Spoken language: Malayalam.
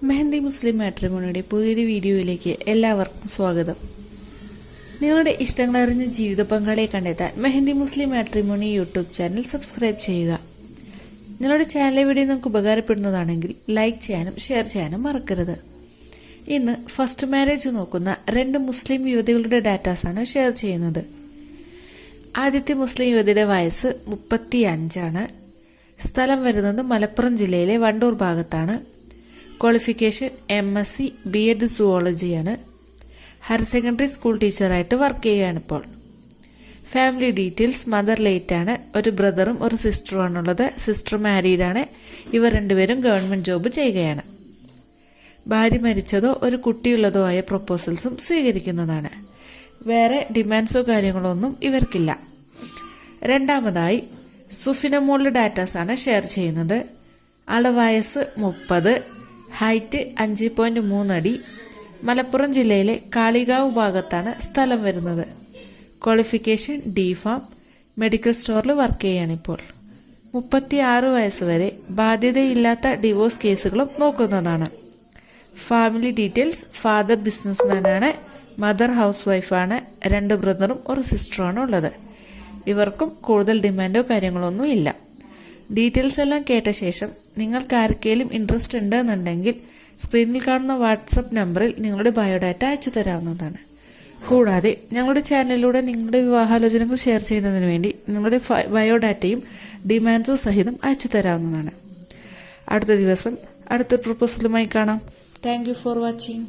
മെഹന്തി മുസ്ലിം മാട്രിമോണിയുടെ പുതിയൊരു വീഡിയോയിലേക്ക് എല്ലാവർക്കും സ്വാഗതം. നിങ്ങളുടെ ഇഷ്ടങ്ങളറിഞ്ഞ ജീവിത പങ്കാളിയെ കണ്ടെത്താൻ മെഹന്തി മുസ്ലിം മാട്രിമോണി യൂട്യൂബ് ചാനൽ സബ്സ്ക്രൈബ് ചെയ്യുക. നിങ്ങളുടെ ചാനൽ വീഡിയോ നിങ്ങൾക്ക് ഉപകാരപ്പെടുന്നതാണെങ്കിൽ ലൈക്ക് ചെയ്യാനും ഷെയർ ചെയ്യാനും മറക്കരുത്. ഇന്ന് ഫസ്റ്റ് മാരേജ് നോക്കുന്ന 2 മുസ്ലിം യുവതികളുടെ ഡാറ്റാസാണ് ഷെയർ ചെയ്യുന്നത്. ആദ്യത്തെ മുസ്ലിം യുവതിയുടെ വയസ്സ് 35 സ്ഥലം വരുന്നത് മലപ്പുറം ജില്ലയിലെ വണ്ടൂർ ഭാഗത്താണ്. ക്വാളിഫിക്കേഷൻ MSc B.Ed സുവോളജിയാണ്. ഹയർ സെക്കൻഡറി സ്കൂൾ ടീച്ചറായിട്ട് വർക്ക് ചെയ്യുകയാണിപ്പോൾ. ഫാമിലി ഡീറ്റെയിൽസ്: മദർ ലേറ്റ് ആണ്, ഒരു ബ്രദറും ഒരു സിസ്റ്ററും ആണുള്ളത്. സിസ്റ്റർ മാരീഡാണ്. ഇവർ രണ്ടുപേരും ഗവൺമെൻറ് ജോബ് ചെയ്യുകയാണ്. ഭാര്യ മരിച്ചതോ ഒരു കുട്ടിയുള്ളതോ ആയ പ്രൊപ്പോസൽസും സ്വീകരിക്കുന്നതാണ്. വേറെ ഡിമാൻഡ്സോ കാര്യങ്ങളോ ഒന്നും ഇവർക്കില്ല. രണ്ടാമതായി സുഫിനമോളുടെ ഡാറ്റാസാണ് ഷെയർ ചെയ്യുന്നത്. ആളുടെ വയസ്സ് 30, ഹൈറ്റ് 5.3 അടി. മലപ്പുറം ജില്ലയിലെ കാളികാവ് ഭാഗത്താണ് സ്ഥലം വരുന്നത്. ക്വാളിഫിക്കേഷൻ D.Pharm, മെഡിക്കൽ സ്റ്റോറിൽ വർക്ക് ചെയ്യുകയാണിപ്പോൾ. 36 വയസ്സ് വരെ ബാധ്യതയില്ലാത്ത ഡിവോഴ്സ് കേസുകളും നോക്കുന്നതാണ്. ഫാമിലി ഡീറ്റെയിൽസ്: ഫാദർ ബിസിനസ്മാനാണ്, മദർ ഹൗസ് വൈഫാണ്, 2 ബ്രദറും ഒരു സിസ്റ്ററുമാണ് ഉള്ളത്. ഇവർക്കും കൂടുതൽ ഡിമാൻഡോ കാര്യങ്ങളൊന്നും ഇല്ല. ഡീറ്റെയിൽസ് എല്ലാം കേട്ട ശേഷം നിങ്ങൾക്ക് ആർക്കെങ്കിലും ഇൻട്രസ്റ്റ് ഉണ്ടെന്നുണ്ടെങ്കിൽ സ്ക്രീനിൽ കാണുന്ന വാട്സപ്പ് നമ്പറിൽ നിങ്ങളുടെ ബയോഡാറ്റ അയച്ചു തരാവുന്നതാണ്. കൂടാതെ ഞങ്ങളുടെ ചാനലിലൂടെ നിങ്ങളുടെ വിവാഹാലോചനകൾ ഷെയർ ചെയ്യുന്നതിന് വേണ്ടി നിങ്ങളുടെ ബയോഡാറ്റയും ഡിമാൻഡ്സും സഹിതം അയച്ചു തരാവുന്നതാണ്. അടുത്ത ദിവസം അടുത്ത പ്രൊപ്പോസലുമായി കാണാം. Thank you for watching.